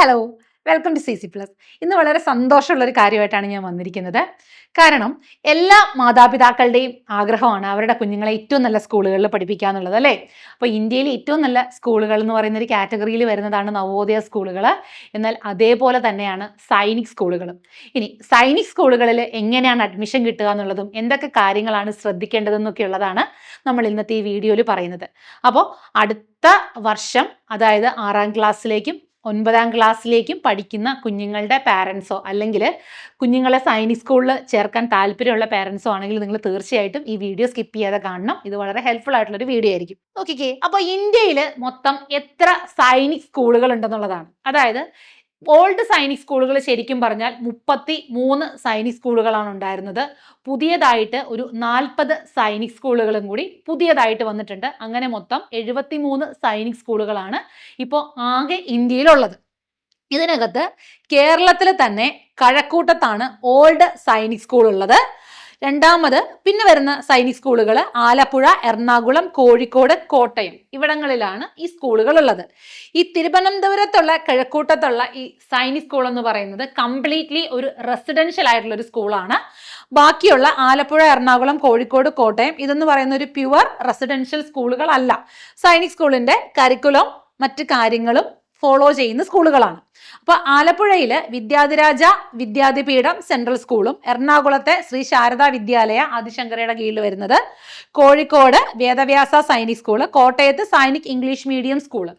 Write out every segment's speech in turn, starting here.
Hello, welcome to CC plus. ഇന്ന് വളരെ സന്തോഷമുള്ള ഒരു കാര്യമായിട്ടാണ് ഞാൻ വന്നിരിക്കുന്നത്. കാരണം എല്ലാ മാതാപിതാക്കളുടെയും ആഗ്രഹമാണ് അവരുടെ കുഞ്ഞുങ്ങളെ ഏറ്റവും നല്ല സ്കൂളുകളിൽ പഠിപ്പിക്കുക എന്നുള്ളത്, അല്ലേ? അപ്പോൾ ഇന്ത്യയിൽ ഏറ്റവും നല്ല സ്കൂളുകൾ എന്ന് പറയുന്ന ഒരു കാറ്റഗറിയിൽ വരുന്നതാണ് നവോദയ സ്കൂളുകൾ. എന്നാൽ അതേപോലെ തന്നെയാണ് സൈനിക് സ്കൂളുകളും. ഇനി സൈനിക് സ്കൂളുകളിൽ എങ്ങനെയാണ് അഡ്മിഷൻ കിട്ടുക എന്നുള്ളതും എന്തൊക്കെ കാര്യങ്ങളാണ് ശ്രദ്ധിക്കേണ്ടതെന്നൊക്കെ ഉള്ളതാണ് നമ്മൾ ഇന്നത്തെ ഈ വീഡിയോയിൽ പറയുന്നത്. അപ്പോൾ അടുത്ത വർഷം, അതായത് 6ാം ക്ലാസ്സിലേക്കും 9ാം ക്ലാസ്സിലേക്കും പഠിക്കുന്ന കുഞ്ഞുങ്ങളുടെ പാരൻസോ അല്ലെങ്കിൽ കുഞ്ഞുങ്ങളെ സൈനിക് സ്കൂളിൽ ചേർക്കാൻ താല്പര്യമുള്ള പാരൻസോ ആണെങ്കിൽ നിങ്ങൾ തീർച്ചയായിട്ടും ഈ വീഡിയോ സ്കിപ്പ് ചെയ്യാതെ കാണണം. ഇത് വളരെ ഹെൽപ്ഫുൾ ആയിട്ടുള്ളൊരു വീഡിയോ ആയിരിക്കും. ഓക്കെ, അപ്പോൾ ഇന്ത്യയിൽ മൊത്തം എത്ര സൈനിക് സ്കൂളുകൾ ഉണ്ടെന്നുള്ളതാണ്. അതായത് ഓൾഡ് സൈനിക് സ്കൂളുകൾ ശരിക്കും പറഞ്ഞാൽ 33 സൈനിക് സ്കൂളുകളാണ് ഉണ്ടായിരുന്നത്. പുതിയതായിട്ട് ഒരു 40 സൈനിക് സ്കൂളുകളും കൂടി പുതിയതായിട്ട് വന്നിട്ടുണ്ട്. അങ്ങനെ മൊത്തം 73 സൈനിക് സ്കൂളുകളാണ് ഇപ്പോൾ ആകെ ഇന്ത്യയിലുള്ളത്. ഇതിനകത്ത് കേരളത്തിൽ തന്നെ കഴക്കൂട്ടത്താണ് ഓൾഡ് സൈനിക് സ്കൂൾ ഉള്ളത്. രണ്ടാമത് പിന്നെ വരുന്ന സൈനിക് സ്കൂളുകൾ ആലപ്പുഴ, എറണാകുളം, കോഴിക്കോട്, കോട്ടയം ഇവിടങ്ങളിലാണ് ഈ സ്കൂളുകൾ ഉള്ളത്. ഈ തിരുവനന്തപുരത്തുള്ള കിഴക്കൂട്ടത്തുള്ള ഈ സൈനിക് സ്കൂൾ എന്ന് പറയുന്നത് കംപ്ലീറ്റ്ലി ഒരു റെസിഡൻഷ്യൽ ആയിട്ടുള്ള ഒരു സ്കൂളാണ്. ബാക്കിയുള്ള ആലപ്പുഴ, എറണാകുളം, കോഴിക്കോട്, കോട്ടയം ഇതെന്ന് പറയുന്ന ഒരു പ്യുവർ റെസിഡൻഷ്യൽ സ്കൂളുകൾ അല്ല. സൈനിക് സ്കൂളിന്റെ കരിക്കുലം മറ്റു കാര്യങ്ങളും ഫോളോ ചെയ്യുന്ന സ്കൂളുകളാണ്. അപ്പോൾ ആലപ്പുഴയിൽ വിദ്യാധിരാജ വിദ്യാധിപീഠം സെൻട്രൽ സ്കൂളും, എറണാകുളത്തെ ശ്രീ ശാരദാ വിദ്യാലയ ആദിശങ്കരയുടെ കീഴിൽ വരുന്നത്, കോഴിക്കോട് വേദവ്യാസ സൈനിക് സ്കൂള്, കോട്ടയത്ത് സൈനിക് ഇംഗ്ലീഷ് മീഡിയം സ്കൂള്,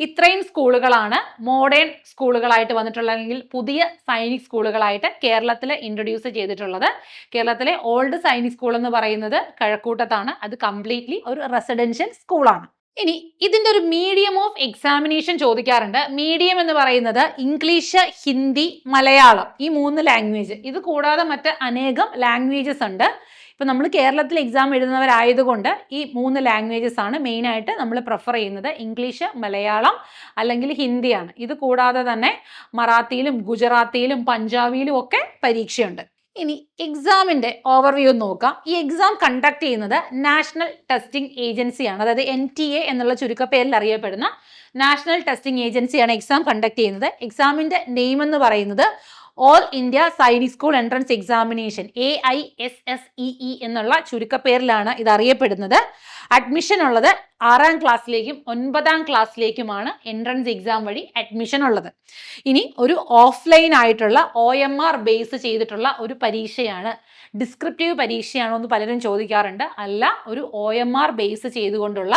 ഇത്രയും സ്കൂളുകളാണ് മോഡേൺ സ്കൂളുകളായിട്ട് വന്നിട്ടുള്ള അല്ലെങ്കിൽ പുതിയ സൈനിക് സ്കൂളുകളായിട്ട് കേരളത്തിൽ ഇൻട്രൊഡ്യൂസ് ചെയ്തിട്ടുള്ളത്. കേരളത്തിലെ ഓൾഡ് സൈനിക് സ്കൂൾ എന്ന് പറയുന്നത് കഴക്കൂട്ടത്താണ്. അത് കംപ്ലീറ്റ്ലി ഒരു റെസിഡൻഷ്യൽ സ്കൂളാണ്. ഇനി ഇതിന്റെ ഒരു മീഡിയം ഓഫ് എക്സാമിനേഷൻ ചോദിക്കാറുണ്ട്. മീഡിയം എന്ന് പറയുന്നത് ഇംഗ്ലീഷ്, ഹിന്ദി, മലയാളം ഈ 3 ലാംഗ്വേജ്. ഇത് കൂടാതെ മറ്റ് അനേകം ലാംഗ്വേജസ് ഉണ്ട്. ഇപ്പം നമ്മൾ കേരളത്തിൽ എക്സാം എഴുതുന്നവരായതുകൊണ്ട് ഈ 3 ലാംഗ്വേജസ് ആണ് മെയിനായിട്ട് നമ്മൾ പ്രിഫർ ചെയ്യുന്നത്. ഇംഗ്ലീഷ്, മലയാളം അല്ലെങ്കിൽ ഹിന്ദിയാണ്. ഇത് കൂടാതെ തന്നെ മറാത്തിയിലും ഗുജറാത്തിയിലും പഞ്ചാബിയിലും ഒക്കെ പരീക്ഷയുണ്ട്. ഇനി എക്സാമിന്റെ ഓവർവ്യൂ നോക്കാം. ഈ എക്സാം കണ്ടക്ട് ചെയ്യുന്നത് നാഷണൽ ടെസ്റ്റിംഗ് ഏജൻസിയാണ്. അതായത് NTA എന്നുള്ള ചുരുക്കപ്പേരിൽ അറിയപ്പെടുന്ന നാഷണൽ ടെസ്റ്റിംഗ് ഏജൻസിയാണ് എക്സാം കണ്ടക്ട് ചെയ്യുന്നത്. എക്സാമിന്റെ നെയിം എന്ന് പറയുന്നത് ഓൾ ഇന്ത്യ സൈനിക് സ്കൂൾ എൻട്രൻസ് എക്സാമിനേഷൻ, AISSEE എന്നുള്ള ചുരുക്കപ്പേരിലാണ് ഇത് അറിയപ്പെടുന്നത്. അഡ്മിഷൻ ഉള്ളത് 6ാം ക്ലാസ്സിലേക്കും 9ാം ക്ലാസ്സിലേക്കുമാണ് എൻട്രൻസ് എക്സാം വഴി അഡ്മിഷൻ ഉള്ളത്. ഇനി ഒരു ഓഫ്ലൈൻ ആയിട്ടുള്ള OMR ബേസ് ചെയ്തിട്ടുള്ള ഒരു പരീക്ഷയാണ്. ഡിസ്ക്രിപ്റ്റീവ് പരീക്ഷയാണോ എന്ന് പലരും ചോദിക്കാറുണ്ട്. അല്ല, ഒരു OMR ബേസ് ചെയ്തുകൊണ്ടുള്ള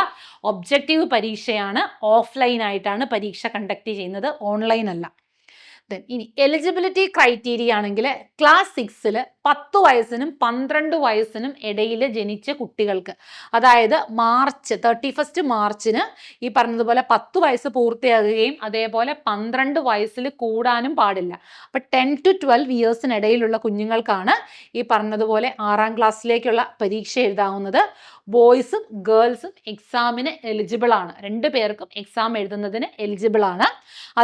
ഒബ്ജക്റ്റീവ് പരീക്ഷയാണ്. ഓഫ്ലൈൻ ആയിട്ടാണ് പരീക്ഷ കണ്ടക്ട് ചെയ്യുന്നത്, ഓൺലൈൻ അല്ല. ഇനി എലിജിബിലിറ്റി ക്രൈറ്റീരിയ ആണെങ്കിൽ ക്ലാസ് 6ൽ 10 വയസ്സിനും 12 വയസ്സിനും ഇടയിൽ ജനിച്ച കുട്ടികൾക്ക്, അതായത് 31 മാർച്ചിന് ഈ പറഞ്ഞതുപോലെ 10 വയസ്സ് പൂർത്തിയാകുകയും അതേപോലെ 12 വയസ്സിൽ കൂടാനും പാടില്ല. അപ്പം 10 to 12 ഇയേഴ്സിനിടയിലുള്ള കുഞ്ഞുങ്ങൾക്കാണ് ഈ പറഞ്ഞതുപോലെ 6ാം ക്ലാസ്സിലേക്കുള്ള പരീക്ഷ എഴുതാവുന്നത്. ബോയ്സും ഗേൾസും എക്സാമിന് എലിജിബിൾ ആണ്. 2 പേർക്കും എക്സാം എഴുതുന്നതിന് എലിജിബിൾ ആണ്.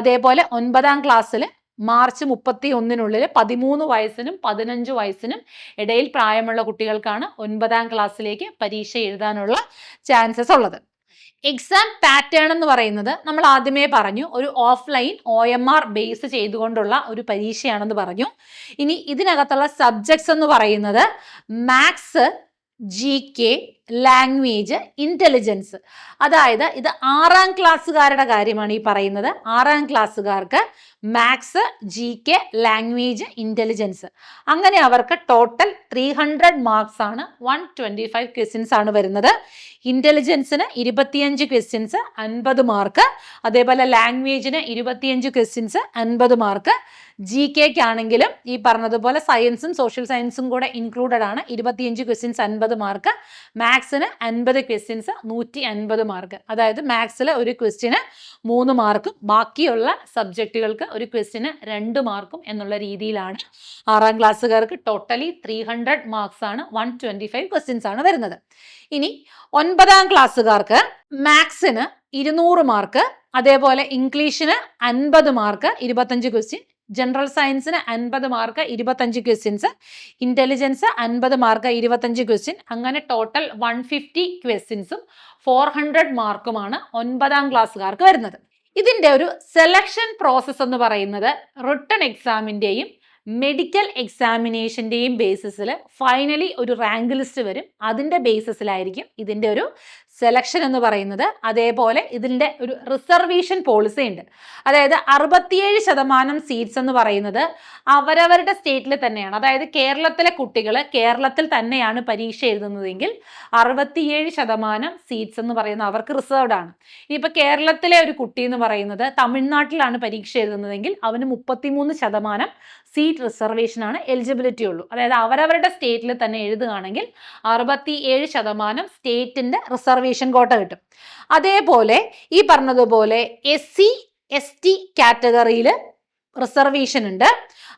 അതേപോലെ 9ാം ക്ലാസ്സിൽ മാർച്ച് 31-നുള്ളിൽ 13 വയസ്സിനും 15 വയസ്സിനും ഇടയിൽ പ്രായമുള്ള കുട്ടികൾക്കാണ് 9ാം ക്ലാസ്സിലേക്ക് പരീക്ഷ എഴുതാനുള്ള ചാൻസസ് ഉള്ളത്. എക്സാം പാറ്റേൺ എന്ന് പറയുന്നത് നമ്മൾ ആദ്യമേ പറഞ്ഞു, ഒരു ഓഫ്ലൈൻ OMR ബേസ് ചെയ്തുകൊണ്ടുള്ള ഒരു പരീക്ഷയാണെന്ന് പറഞ്ഞു. ഇനി ഇതിനകത്തുള്ള സബ്ജക്ട്സ് എന്ന് പറയുന്നത് മാത്സ്, GK, ലാംഗ്വേജ്, ഇന്റലിജൻസ്. അതായത് ഇത് 6ാം ക്ലാസ്സുകാരുടെ കാര്യമാണ് ഈ പറയുന്നത്. 6ാം ക്ലാസ്സുകാർക്ക് മാത്സ്, GK, ലാംഗ്വേജ്, ഇന്റലിജൻസ്. അങ്ങനെ അവർക്ക് ടോട്ടൽ 300 മാർക്സ് ആണ്. 125 ക്വസ്റ്റ്യൻസ് ആണ് വരുന്നത്. ഇന്റലിജൻസിന് 25 ക്വസ്റ്റ്യൻസ് 50 മാർക്ക്. അതേപോലെ ലാംഗ്വേജിന് 25 ക്വസ്റ്റ്യൻസ് 50 മാർക്ക്. GKക്ക് ആണെങ്കിലും ഈ പറഞ്ഞതുപോലെ സയൻസും സോഷ്യൽ സയൻസും കൂടെ ഇൻക്ലൂഡഡ് ആണ്. 25 ക്വസ്റ്റ്യൻസ് 50 മാർക്ക്. മാത്സിന് 50 questions 150 mark. അതായത് മാത്സിൽ ഒരു ക്വസ്റ്റ്യന് 3 മാർക്കും ബാക്കിയുള്ള സബ്ജക്റ്റുകൾക്ക് ഒരു ക്വസ്റ്റ്യന് 2 മാർക്കും എന്നുള്ള രീതിയിലാണ് 6ാം ക്ലാസ്സുകാർക്ക് ടോട്ടലി 300 മാർക്സ് ആണ്. 125 ക്വസ്റ്റ്യൻസ് ആണ് വരുന്നത്. ഇനി 9ാം ക്ലാസ്സുകാർക്ക് മാത്സിന് 200 മാർക്ക്, അതേപോലെ ഇംഗ്ലീഷിന് 50 മാർക്ക് 25 ക്വസ്റ്റ്യൻ, ജനറൽ സയൻസിന് 50 mark 25 questions, intelligence 50 mark 25 question, അങ്ങനെ ടോട്ടൽ 150 ക്വസ്റ്റ്യൻസും 400 മാർക്കുമാണ് 9ാം ക്ലാസ്സുകാർക്ക് വരുന്നത്. ഇതിൻ്റെ ഒരു സെലക്ഷൻ പ്രോസസ്സ് എന്ന് പറയുന്നത് റിട്ടൺ എക്സാമിൻ്റെയും മെഡിക്കൽ എക്സാമിനേഷൻ്റെയും ബേസിസിൽ ഫൈനലി ഒരു റാങ്ക് ലിസ്റ്റ് വരും. അതിൻ്റെ ബേസിസിലായിരിക്കും ഇതിൻ്റെ ഒരു സെലക്ഷൻ എന്ന് പറയുന്നത്. അതേപോലെ ഇതിൻ്റെ ഒരു റിസർവേഷൻ പോളിസി ഉണ്ട്. അതായത് 67% സീറ്റ്സ് എന്ന് പറയുന്നത് അവരവരുടെ സ്റ്റേറ്റിൽ തന്നെയാണ്. അതായത് കേരളത്തിലെ കുട്ടികൾ കേരളത്തിൽ തന്നെയാണ് പരീക്ഷ എഴുതുന്നതെങ്കിൽ 67% സീറ്റ്സ് എന്ന് പറയുന്നത് അവർക്ക് റിസർവ്ഡ് ആണ്. ഇനിയിപ്പോൾ കേരളത്തിലെ ഒരു കുട്ടി എന്ന് പറയുന്നത് തമിഴ്നാട്ടിലാണ് പരീക്ഷ എഴുതുന്നതെങ്കിൽ അവന് 33% സീറ്റ് റിസർവേഷനാണ് എലിജിബിലിറ്റി ഉള്ളൂ. അതായത് അവരവരുടെ സ്റ്റേറ്റിൽ തന്നെ എഴുതുകയാണെങ്കിൽ 67% സ്റ്റേറ്റിൻ്റെ റിസർവേഷൻ കോട്ട കിട്ടും. അതേപോലെ ഈ പറഞ്ഞതുപോലെ SC ST കാറ്റഗറിയിൽ റിസർവേഷൻ ഉണ്ട്.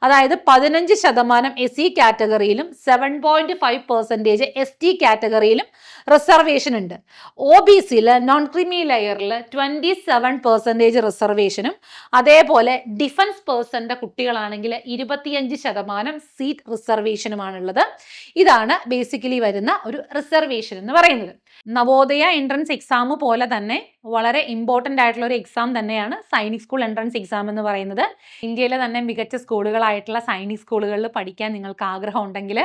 അതായത് 15% SC കാറ്റഗറിയിലും 7.5% ST കാറ്റഗറിയിലും റിസർവേഷൻ ഉണ്ട്. OBCയിൽ നോൺ ക്രീമി ലെയറിൽ 27% റിസർവേഷനും അതേപോലെ ഡിഫൻസ് പേഴ്സന്റെ കുട്ടികളാണെങ്കിൽ 25% സീറ്റ് റിസർവേഷനുമാണുള്ളത്. ഇതാണ് ബേസിക്കലി വരുന്ന ഒരു റിസർവേഷൻ എന്ന് പറയുന്നത്. നവോദയ എൻട്രൻസ് എക്സാം പോലെ തന്നെ വളരെ ഇമ്പോർട്ടൻ്റ് ആയിട്ടുള്ള ഒരു എക്സാം തന്നെയാണ് സൈനിക് സ്കൂൾ എൻട്രൻസ് എക്സാം എന്ന് പറയുന്നത്. ഇന്ത്യയിലെ തന്നെ മികച്ച സ്കൂളുകളായിട്ടുള്ള സൈനിക് സ്കൂളുകളിൽ പഠിക്കാൻ നിങ്ങൾക്ക് ആഗ്രഹം ഉണ്ടെങ്കിൽ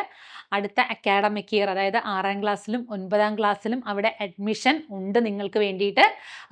അടുത്ത അക്കാഡമിക് ഇയർ, അതായത് 6ാം ക്ലാസ്സിലും 9ാം ക്ലാസ്സിലും അവിടെ അഡ്മിഷൻ ഉണ്ട് നിങ്ങൾക്ക് വേണ്ടിയിട്ട്.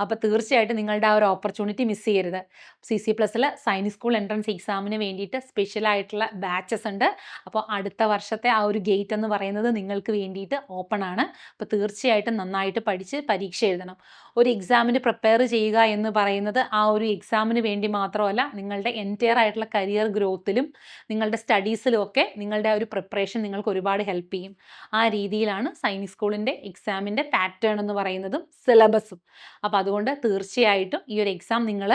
അപ്പോൾ തീർച്ചയായിട്ടും നിങ്ങളുടെ ആ ഒരു ഓപ്പർച്യൂണിറ്റി മിസ് ചെയ്യരുത്. CC+ൽ സൈനിക് സ്കൂൾ എൻട്രൻസ് എക്സാമിന് വേണ്ടിയിട്ട് സ്പെഷ്യലായിട്ടുള്ള ബാച്ചസ് ഉണ്ട്. അപ്പോൾ അടുത്ത വർഷത്തെ ആ ഒരു ഗേറ്റ് എന്ന് പറയുന്നത് നിങ്ങൾക്ക് വേണ്ടിയിട്ട് ഓപ്പൺ ആണ്. അപ്പോൾ തീർച്ചയായിട്ടും നന്നായിട്ട് പഠിച്ച് പരീക്ഷ എഴുതണം. ഒരു എക്സാമിന് പ്രിപ്പയർ ചെയ്യുക എന്ന് പറയുന്നത് ആ ഒരു എക്സാമിന് വേണ്ടി മാത്രമല്ല, നിങ്ങളുടെ എൻറ്റയർ ആയിട്ടുള്ള കരിയർ ഗ്രോത്തിലും നിങ്ങളുടെ സ്റ്റഡീസിലും ഒക്കെ നിങ്ങളുടെ ആ ഒരു പ്രിപ്പറേഷൻ നിങ്ങൾക്ക് ഒരുപാട് ഹെൽപ്പ് ചെയ്യും. ആ രീതിയിലാണ് സൈനിക് സ്കൂളിൻ്റെ എക്സാമിൻ്റെ പാറ്റേൺ എന്ന് പറയുന്നതും സിലബസും. അപ്പോൾ അതുകൊണ്ട് തീർച്ചയായിട്ടും ഈ ഒരു എക്സാം നിങ്ങൾ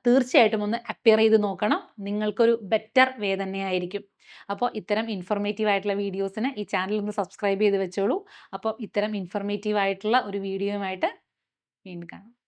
തീർച്ചയായിട്ടും ഒന്ന് അപ്പിയർ ചെയ്ത് നോക്കണം. നിങ്ങൾക്കൊരു ബെറ്റർ വേ തന്നെയായിരിക്കും. അപ്പോൾ ഇത്തരം ഇൻഫോർമേറ്റീവ് ആയിട്ടുള്ള വീഡിയോസിന് ഈ ചാനൽ ഒന്ന് സബ്സ്ക്രൈബ് ചെയ്ത് വെച്ചോളൂ. അപ്പോൾ ഇത്തരം ഇൻഫോർമേറ്റീവ് ആയിട്ടുള്ള ഒരു വീഡിയോയുമായിട്ട് വീണ്ടും കാണാം.